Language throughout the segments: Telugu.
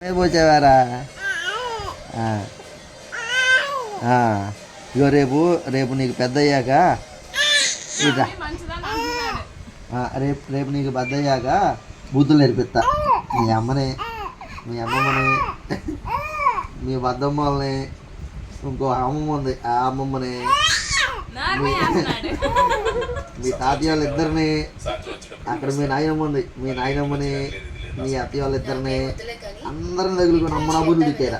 పోసావారా? ఇగో రేపు రేపు నీకు పెద్ద అయ్యాక ఇట్లా రేపు రేపు నీకు పెద్ద అయ్యాక బూతులు నేర్పిస్తా. మీ అమ్మని, మీ అమ్మమ్మని, మీ వద్దమ్మల్ని, ఇంకో అమ్మమ్మ ఉంది ఆ అమ్మమ్మని, మీ తాతయ్య వాళ్ళిద్దరిని, అక్కడ మీ నాయనమ్మ ఉంది మీ నాయనమ్మని, మీ అత్తయ్య వాళ్ళిద్దరిని అందరిని తగులుకొని అమ్మ బుద్ధి తిట్టారా?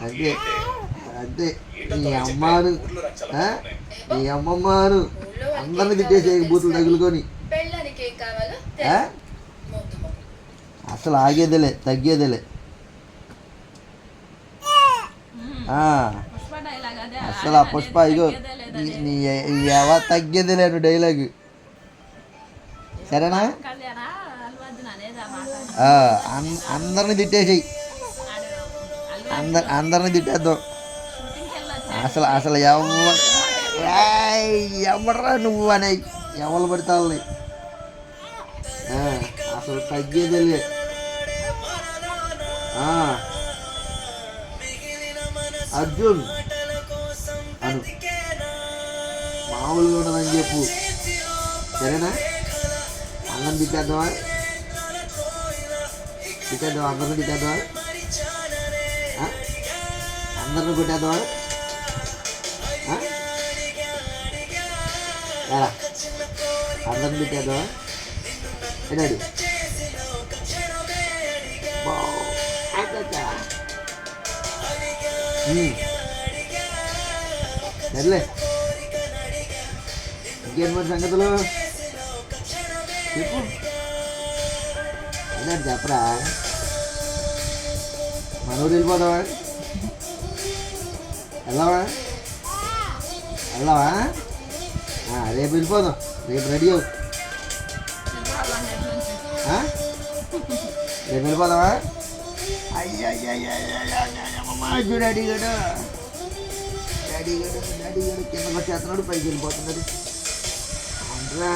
అదే అదే మీ అమ్మను మీ అమ్మమ్మను అందరిని తిట్టేసే బూతులు తగులుకొని అసలు ఆగేదేలే తగ్గేదేలే. అసలు ఆ పుష్ప ఇగో నీ తగ్గేది లేను డైలాగ్. సరేనా? అందరిని తిట్టేసేయి, అందరిని తిట్టేద్దాం. అసలు అసలు ఎవడరా నువ్వు అనే ఎవరు పడితే వాళ్ళని అసలు తగ్గేదేలే. అర్జున్ అను మామూలుగా ఉండదని చెప్పు. సరేనా? అన్నం తిట్టేద్దామా? తిట్టేద్దామా? అందరిని తిట్టేద్దామా? అందరిని కొట్టేద్దామా? అందరిని తిట్టేద్దామా? ఏంటండి సర్లే, ఇంకేం మరి సంగతులు చెప్పు. అదే చెప్పరా? మనూరు వెళ్ళిపోదావా? వెళ్దావా? వెళ్దావా? రేపు వెళ్ళిపోదాం. రేపు రెడీ అవు. రేపు వెళ్ళిపోదావా? అయ్యో డాడీ గడు డాడీ గడు డాడీ గడు కింద వచ్చేస్తున్నాడు, పైకి వెళ్ళిపోతున్నాడు. అవునరా?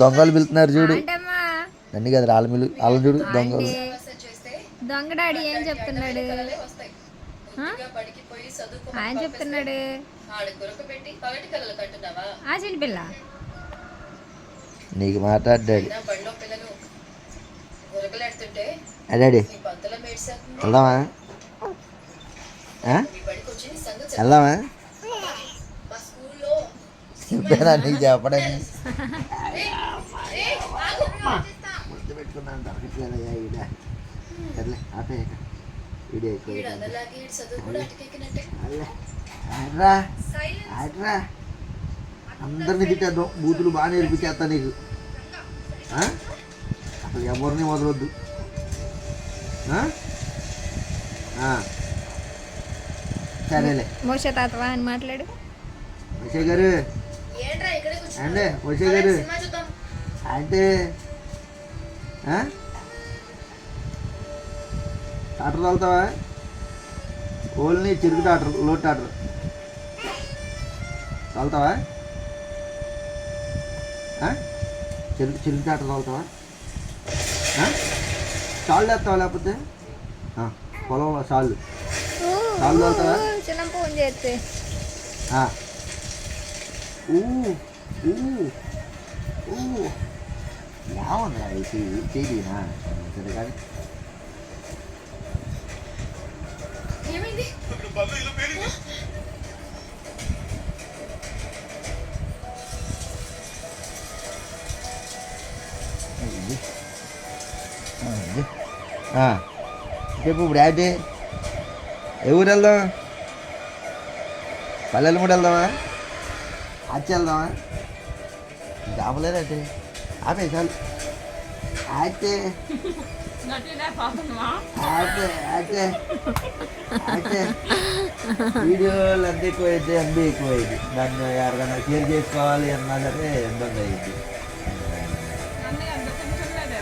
దొంగలు పిలుతున్నారు చూడు. నన్ను కదా వాళ్ళ చూడు దొంగలు. దొంగ డాడీ ఏం చెప్తున్నాడు? ఆయన చెప్తున్నాడు ఆ చిన్నపిల్ల నీకు మాట్లాడాడు. డాడీ వెళ్దామా? వెళ్దామా? చెప్పానా నీకు చెప్పడానికి? ముద్దు పెట్టుకున్నాను దొరకట్లేదయ్యా ఈడ. సర్లే ఆపేయక వీడియో ఆడరా ఆడరా. అందరినీ తిట్టేద్దాం, బూతులు బాగా నేర్పించేస్తా నీకు. అసలు ఎవరిని వదలొద్దు. సరేలే. మోషే తాతవా అని మాట్లాడు. మోషే గారు అంటే మోషే గారు అంటే టాటర్ తోలుతావా? ఓన్లీ చెరుకు టాటర్, లోడ్ టాటర్ తోలుతావా? చెరుకు టాటర్ తోలుతావా? సాళ్ళు వేస్తావా? లేకపోతే పొలంలో సాళ్ళు తోలుతావా? ఫోన్ చేస్తే ఏమన్నా చేయనా? సరే కానీ చెప్పు. ఇప్పుడు ఏంటి? ఏ ఊరు వెళ్దాం? పల్లెలు కూడా వెళ్దామా? అచ్చి వెళ్దామా? కాపలేదంటే ఆపే చాలు. అయితే వీడియోలు అంత ఎక్కువైతే అంతే ఎక్కువైంది. దాన్ని ఎవరికైనా షేర్ చేసుకోవాలి అన్నా సరే ఇబ్బంది అయింది.